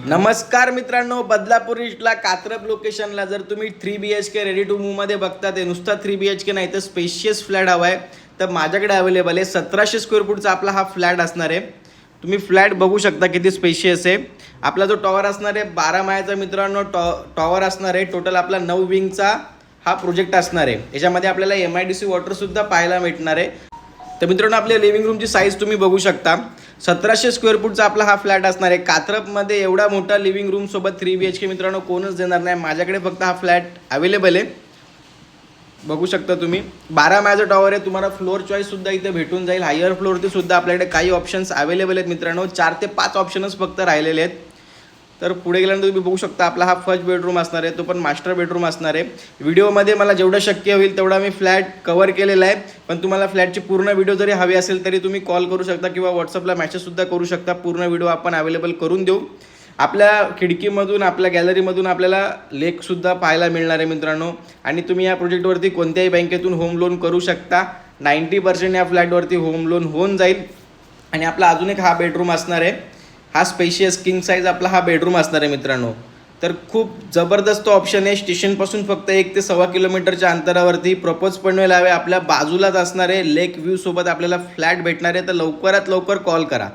नमस्कार मित्रांनो, बदलापूर ईस्टला कात्रप लोकेशनला जर तुम्ही 3 BHK रेडी टू मूवमध्ये बघता ते नुसता 3 BHK नाही तर स्पेशियस फ्लॅट हवा आहे तर माझ्याकडे अवेलेबल आहे. 1700 स्क्वेअर फूटचा आपला हा फ्लॅट असणार आहे. तुम्ही फ्लॅट बघू शकता किती स्पेशियस आहे. आपला जो टॉवर असणार आहे 12 माळ्याचा मित्रांनो टॉवर असणार आहे. टोटल आपला 9 विंगचा हा प्रोजेक्ट असणार आहे. याच्यामध्ये आपल्याला MIDC वॉटरसुद्धा पाहायला भेटणार आहे. तर मित्रांनो, आपल्या लिव्हिंग रूमची साईज तुम्ही बघू शकता. 1700 स्क्वेअर फूटचा आपला हा फ्लॅट असणार आहे. कात्रपमध्ये एवढा मोठा लिव्हिंग रूम सोबत 3 BHK मित्रांनो कोणच देणार नाही. माझ्याकडे फक्त हा फ्लॅट अवेलेबल आहे. बघू शकता तुम्ही 12 माळ्याचा टॉवर आहे. तुम्हाला फ्लोअर चॉईससुद्धा इथे भेटून जाईल. हायर फ्लोअरवरती सुद्धा आपल्याकडे काही ऑप्शन्स अवेलेबल आहेत मित्रांनो. 4 ते 5 ऑप्शनच फक्त राहिलेले आहेत. तर पुढे गेल्यानंतर तुम्ही बघू शकता आपला हा फर्स्ट बेडरूम असणार आहे. तो पण मास्टर बेडरूम असणार आहे. व्हिडिओमध्ये मला जेवढं शक्य होईल तेवढा मी फ्लॅट कव्हर केलेला आहे. पण तुम्हाला फ्लॅटची पूर्ण व्हिडिओ जरी हवी असेल तरी तुम्ही कॉल करू शकता किंवा व्हॉट्सअपला मेसेजसुद्धा करू शकता. पूर्ण व्हिडिओ आपण अवेलेबल करून देऊ. आपल्या खिडकीमधून आपल्या गॅलरीमधून आपल्याला लेकसुद्धा पाहायला मिळणार आहे मित्रांनो. आणि तुम्ही या प्रोजेक्टवरती कोणत्याही बँकेतून होम लोन करू शकता. 90% या फ्लॅटवरती होम लोन होऊन जाईल. आणि आपला अजून एक हा बेडरूम असणार आहे. हा स्पेशियस किंग साईज आपला हा बेडरूम असणार आहे मित्रांनो. तर खूप जबरदस्त ऑप्शन आहे. स्टेशनपासून फक्त 1 ते 1.25 किलोमीटरच्या अंतरावरती प्रपोज पनवेल हायवे आपल्या बाजूलाच असणार आहे. लेक व्ह्यू सोबत आपल्याला फ्लॅट भेटणार आहे. तर लवकरात लवकर कॉल करा.